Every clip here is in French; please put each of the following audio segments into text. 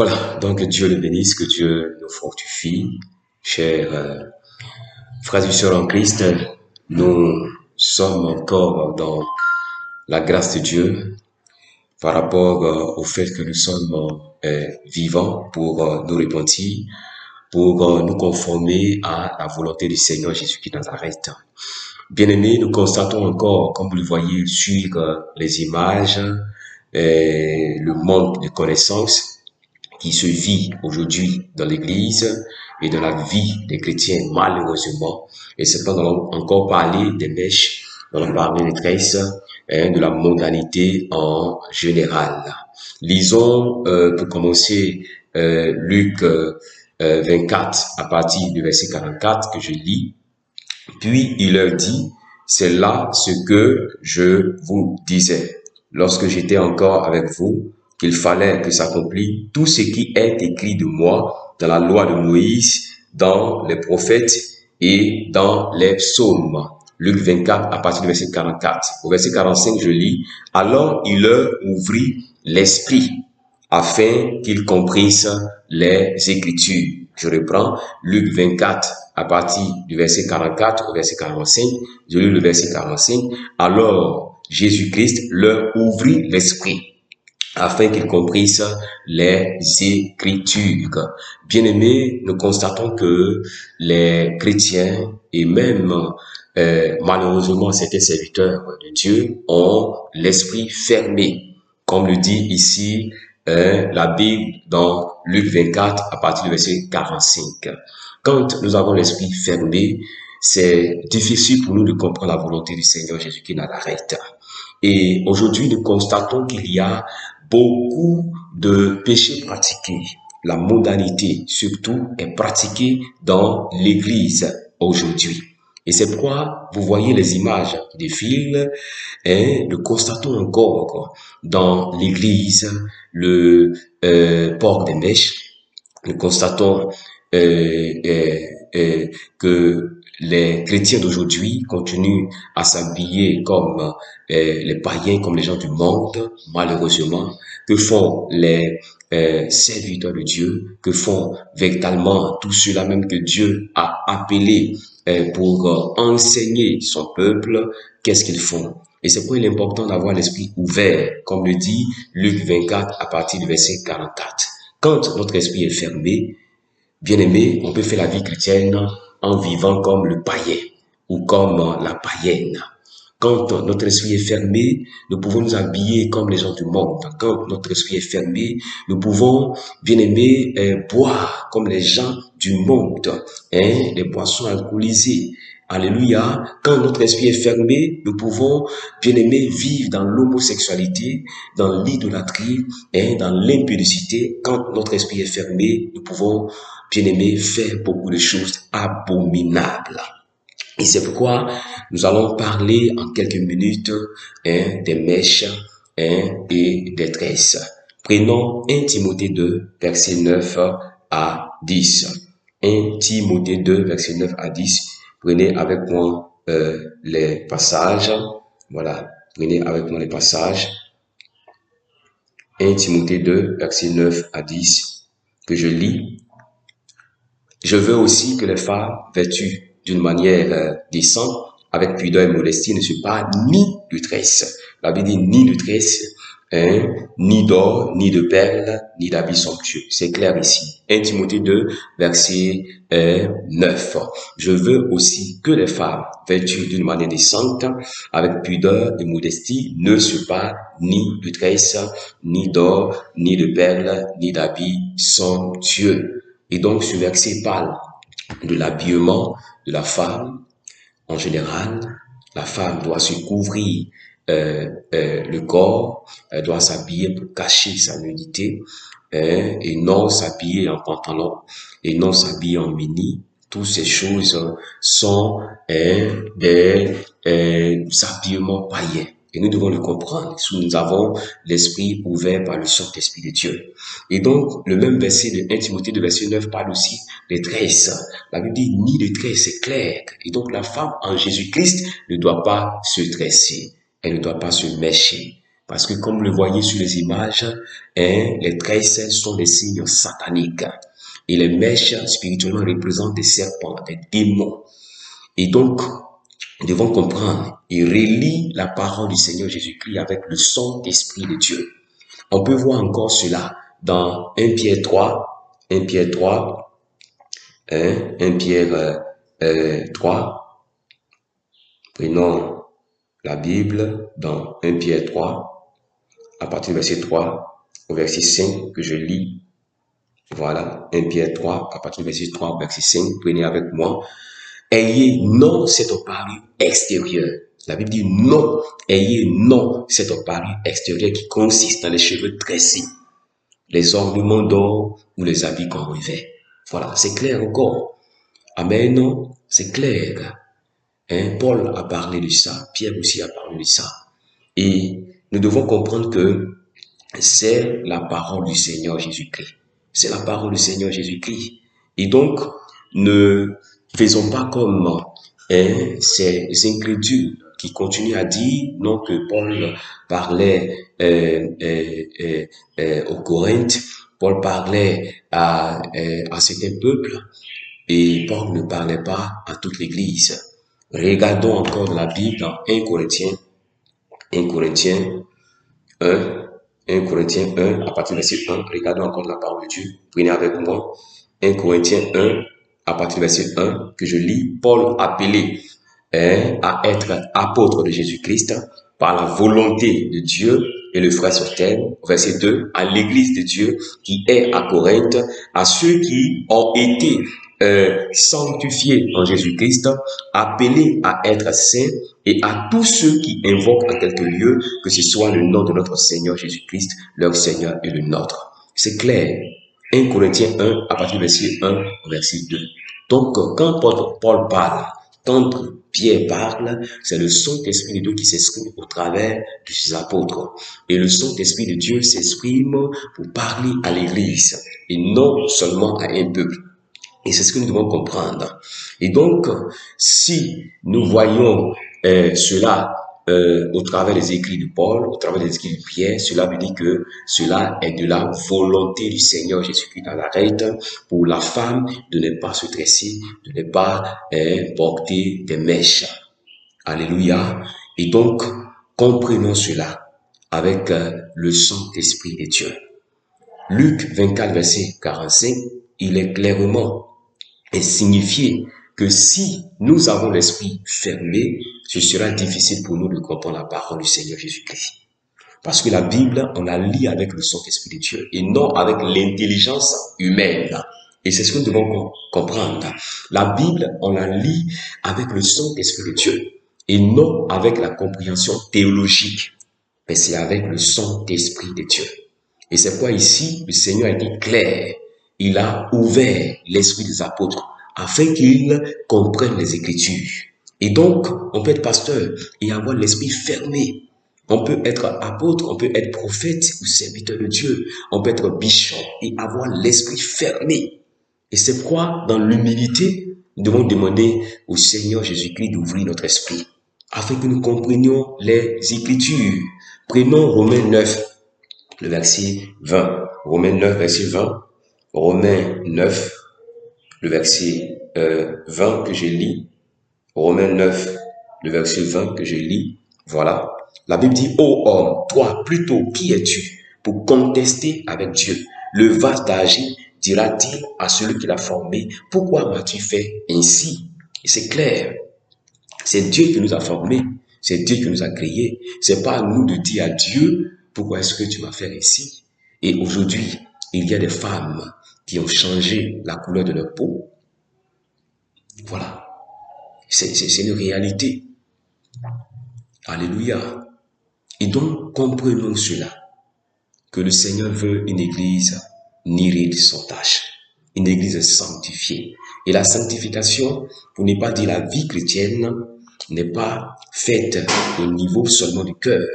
Voilà, donc Dieu le bénisse, que Dieu nous fortifie. Chers frères et sœurs en Christ, nous sommes encore dans la grâce de Dieu par rapport au fait que nous sommes vivants pour nous repentir, pour nous conformer à la volonté du Seigneur Jésus-Christ de Nazareth. Bien-aimés, nous constatons encore, comme vous le voyez sur les images, le manque de connaissances qui se vit aujourd'hui dans l'Église et dans la vie des chrétiens, malheureusement. Et c'est pas nous allons encore parler des mèches, nous allons parler des tresses, de la mondanité en général. Lisons pour commencer Luc 24 à partir du verset 44 que je lis. Puis il leur dit, c'est là ce que je vous disais lorsque j'étais encore avec vous, qu'il fallait que s'accomplisse tout ce qui est écrit de moi dans la loi de Moïse, dans les prophètes et dans les psaumes. Luc 24 à partir du verset 44. Au verset 45, je lis, alors il leur ouvrit l'esprit afin qu'ils comprissent les Écritures. Je reprends Luc 24 à partir du verset 44 au verset 45. Je lis le verset 45. Alors Jésus-Christ leur ouvrit l'esprit afin qu'ils comprissent les Écritures. Bien-aimés, nous constatons que les chrétiens et même malheureusement certains serviteurs de Dieu ont l'esprit fermé, comme le dit ici la Bible dans Luc 24 à partir du verset 45. Quand nous avons l'esprit fermé, c'est difficile pour nous de comprendre la volonté du Seigneur Jésus-Christ de Nazareth. Et aujourd'hui, nous constatons qu'il y a beaucoup de péchés pratiqués. La mondanité, surtout, est pratiquée dans l'Église aujourd'hui. Et c'est pourquoi vous voyez les images qui défilent et nous constatons encore dans l'Église le port des mèches. Nous constatons que les chrétiens d'aujourd'hui continuent à s'habiller comme les païens, comme les gens du monde, malheureusement. Que font les serviteurs de Dieu? Que font véritablement tous ceux-là même que Dieu a appelés pour enseigner son peuple? Qu'est-ce qu'ils font? Et c'est pourquoi il est important d'avoir l'esprit ouvert, comme le dit Luc 24 à partir du verset 44. Quand notre esprit est fermé, bien-aimé, on peut faire la vie chrétienne en vivant comme le païen ou comme la païenne. Quand notre esprit est fermé, nous pouvons nous habiller comme les gens du monde. Quand notre esprit est fermé, nous pouvons, bien-aimés, boire comme les gens du monde, les boissons alcoolisées. Alléluia. Quand notre esprit est fermé, nous pouvons, bien-aimés, vivre dans l'homosexualité, dans l'idolâtrie, dans l'impudicité. Quand notre esprit est fermé, nous pouvons, bien-aimés, faire beaucoup de choses abominables. Et c'est pourquoi nous allons parler en quelques minutes des mèches et des tresses. Prenons 1 Timothée 2, verset 9 à 10. 1 Timothée 2, verset 9 à 10. Prenez avec moi les passages. Voilà, prenez avec moi les passages. 1 Timothée 2, verset 9 à 10, que je lis. Je veux aussi que les femmes vêtues d'une manière décente, avec pudeur et modestie, ne soient pas ni de tresse. La Bible dit ni de tresse, ni d'or, ni de perles, ni d'habits somptueux. C'est clair ici. 1 Timothée 2, verset 9. Je veux aussi que les femmes vêtues d'une manière décente, avec pudeur et modestie, ne soient pas ni de tresse, ni d'or, ni de perles, ni d'habits somptueux. Et donc, ce verset parle de l'habillement de la femme. En général, la femme doit se couvrir le corps, elle doit s'habiller pour cacher sa nudité, et non s'habiller en pantalon, et non s'habiller en mini. Toutes ces choses sont des habillements païens. Et nous devons le comprendre si nous avons l'esprit ouvert par le Saint-Esprit de Dieu. Et donc, le même verset de 1 Timothée de verset 9 parle aussi des tresses. La Bible dit ni de tresses, c'est clair. Et donc, la femme en Jésus-Christ ne doit pas se tresser. Elle ne doit pas se mècher. Parce que comme vous le voyez sur les images, les tresses sont des signes sataniques. Et les mèches spirituellement représentent des serpents, des démons. Et donc, nous devons comprendre et relier la parole du Seigneur Jésus-Christ avec le Saint-Esprit de Dieu. On peut voir encore cela dans 1 Pierre 3, 1 Pierre 3, 1 Pierre 3. Prenons la Bible dans 1 Pierre 3, à partir du verset 3 au verset 5 que je lis. Voilà, 1 Pierre 3, à partir du verset 3 au verset 5, prenez avec moi. Ayez non cette parure extérieure. La Bible dit non. Ayez non cette parure extérieure qui consiste dans les cheveux tressés, les ornements d'or ou les habits qu'on revêt. Voilà, c'est clair encore. Amen, non, c'est clair. Paul a parlé de ça, Pierre aussi a parlé de ça. Et nous devons comprendre que c'est la parole du Seigneur Jésus-Christ. C'est la parole du Seigneur Jésus-Christ. Et donc, ne faisons pas comme ces incrédules qui continuent à dire, non, que Paul parlait au Corinthe, Paul parlait à certains peuples, et Paul ne parlait pas à toute l'Église. Regardons encore dans la Bible dans 1 Corinthiens 1, 1 Corinthiens 1, à partir du verset 1, regardons encore la parole de Dieu. Prenez avec moi 1 Corinthiens 1, à partir du verset 1, que je lis. Paul appelé à être apôtre de Jésus-Christ par la volonté de Dieu et le frère Sostène, verset 2, à l'église de Dieu qui est à Corinthe, à ceux qui ont été sanctifiés en Jésus-Christ, appelés à être saints, et à tous ceux qui invoquent en quelque lieu, que ce soit le nom de notre Seigneur Jésus-Christ, leur Seigneur et le nôtre. C'est clair. 1 Corinthiens 1, à partir du verset 1 au verset 2. Donc, quand Paul parle, quand Pierre parle, c'est le Saint-Esprit de Dieu qui s'exprime au travers de ses apôtres. Et le Saint-Esprit de Dieu s'exprime pour parler à l'Église, et non seulement à un peuple. Et c'est ce que nous devons comprendre. Et donc, si nous voyons cela au travers des écrits de Paul, au travers des écrits de Pierre, cela veut dire que cela est de la volonté du Seigneur Jésus-Christ dans la règle pour la femme de ne pas se tresser, de ne pas porter des mèches. Alléluia. Et donc, comprenons cela avec le Saint-Esprit de Dieu. Luc 24, verset 45, il est clairement signifié que si nous avons l'esprit fermé, ce sera difficile pour nous de comprendre la parole du Seigneur Jésus-Christ. Parce que la Bible, on la lit avec le Saint-Esprit de Dieu et non avec l'intelligence humaine. Et c'est ce que nous devons comprendre. La Bible, on la lit avec le Saint-Esprit de Dieu et non avec la compréhension théologique, mais c'est avec le Saint-Esprit de Dieu. Et c'est pourquoi ici, le Seigneur a été clair. Il a ouvert l'esprit des apôtres afin qu'ils comprennent les Écritures. Et donc, on peut être pasteur et avoir l'esprit fermé. On peut être apôtre, on peut être prophète ou serviteur de Dieu. On peut être bishop et avoir l'esprit fermé. Et c'est pourquoi, dans l'humilité, nous devons demander au Seigneur Jésus-Christ d'ouvrir notre esprit afin que nous comprenions les Écritures. Prenons Romains 9, le verset 20. Romains 9, verset 20. Romains 9, le verset 20 que je lis. Romains 9, le verset 20 que je lis. Voilà. La Bible dit, ô homme, toi plutôt, qui es-tu pour contester avec Dieu? Le vaste d'agir dira-t-il à celui qui l'a formé, pourquoi m'as-tu fait ainsi? Et c'est clair. C'est Dieu qui nous a formés. C'est Dieu qui nous a créés. C'est pas à nous de dire à Dieu, pourquoi est-ce que tu m'as fait ainsi? Et aujourd'hui, il y a des femmes qui ont changé la couleur de leur peau. Voilà. C'est une réalité. Alléluia. Et donc, comprenons cela, que le Seigneur veut une église niride sans tache, une église sanctifiée. Et la sanctification, pour ne pas dire la vie chrétienne, n'est pas faite au niveau seulement du cœur.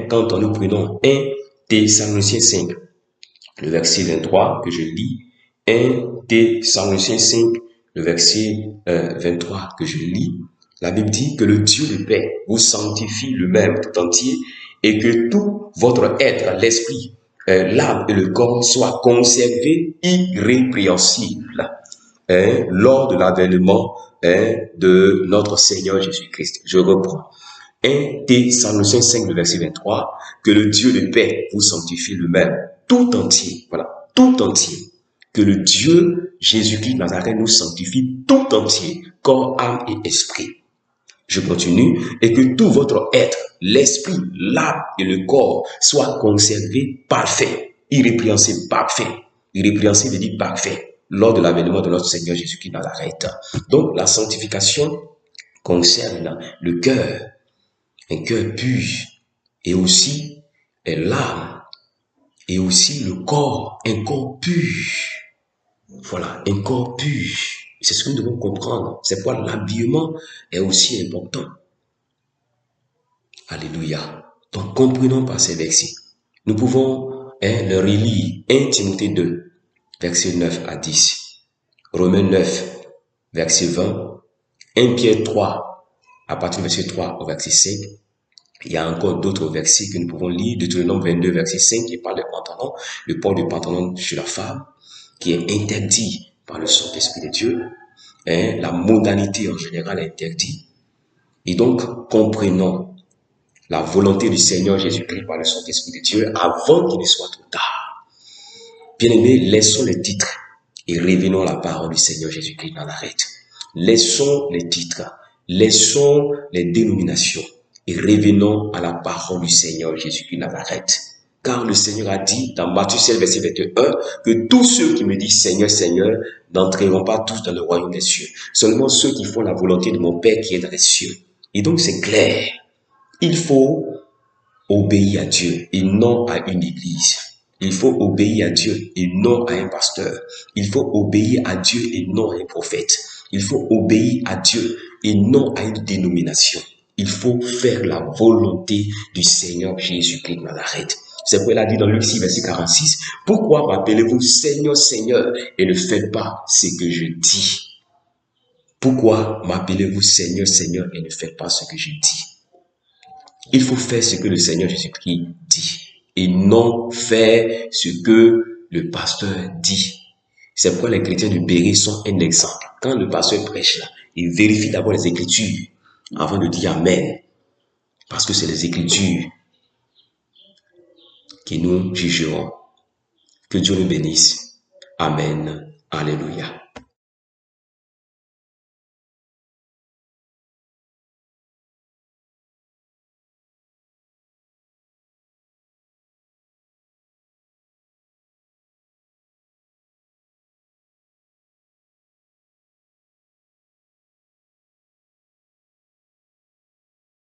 Quand nous prenons 1 Thessaloniciens 5, le verset 23 que je lis, 1 Thessaloniciens 5, le verset 23 que je lis, la Bible dit que le Dieu de paix vous sanctifie lui-même tout entier et que tout votre être, l'esprit, l'âme et le corps soient conservés irrépréhensibles lors de l'avènement de notre Seigneur Jésus-Christ. Je reprends. 1 Thessaloniciens 5, le verset 23, que le Dieu de paix vous sanctifie lui-même, tout entier, voilà, tout entier. Que le Dieu Jésus-Christ Nazareth nous sanctifie tout entier, corps, âme et esprit. Je continue, et que tout votre être, l'esprit, l'âme et le corps soient conservés parfaits, irrépréhensibles, parfaits. Irrépréhensible veut dire parfait, lors de l'avènement de notre Seigneur Jésus-Christ Nazareth. Donc, la sanctification concerne le cœur, un cœur pur, et aussi l'âme, et aussi le corps, un corps pur. Voilà, un corps pur. C'est ce que nous devons comprendre. C'est pourquoi l'habillement est aussi important. Alléluia. Donc, comprenons par ces versets. Nous pouvons le relire. 1 Timothée 2, versets 9 à 10. Romains 9, verset 20. 1 Pierre 3, à partir du verset 3 au verset 5. Il y a encore d'autres versets que nous pouvons lire. Deutéronome 22, verset 5, qui parle de pantalon, le port du pantalon chez la femme, qui est interdit par le Saint-Esprit de Dieu. La modalité en général est interdite. Et donc, comprenons la volonté du Seigneur Jésus-Christ par le Saint-Esprit de Dieu avant qu'il ne soit trop tard. Bien-aimés, laissons les titres et révélons la parole du Seigneur Jésus-Christ dans Nazareth. Laissons les titres, laissons les dénominations et revenons à la parole du Seigneur Jésus-Christ Nazareth. Car le Seigneur a dit dans Matthieu 16, verset 21, que tous ceux qui me disent Seigneur, Seigneur, n'entreront pas tous dans le royaume des cieux. Seulement ceux qui font la volonté de mon Père qui est dans les cieux. Et donc c'est clair. Il faut obéir à Dieu et non à une église. Il faut obéir à Dieu et non à un pasteur. Il faut obéir à Dieu et non à un prophète. Il faut obéir à Dieu et non à une dénomination. Il faut faire la volonté du Seigneur Jésus-Christ de Nazareth. C'est pourquoi il a dit dans Luc 6, verset 46, « Pourquoi m'appelez-vous Seigneur, Seigneur, et ne faites pas ce que je dis ?» Pourquoi m'appelez-vous Seigneur, Seigneur, et ne faites pas ce que je dis? Il faut faire ce que le Seigneur Jésus-Christ dit et non faire ce que le pasteur dit. C'est pourquoi les chrétiens de Béret sont un exemple. Quand le pasteur prêche là, il vérifie d'abord les Écritures avant de dire Amen. Parce que c'est les Écritures qui nous jugeront. Que Dieu nous bénisse. Amen. Alléluia.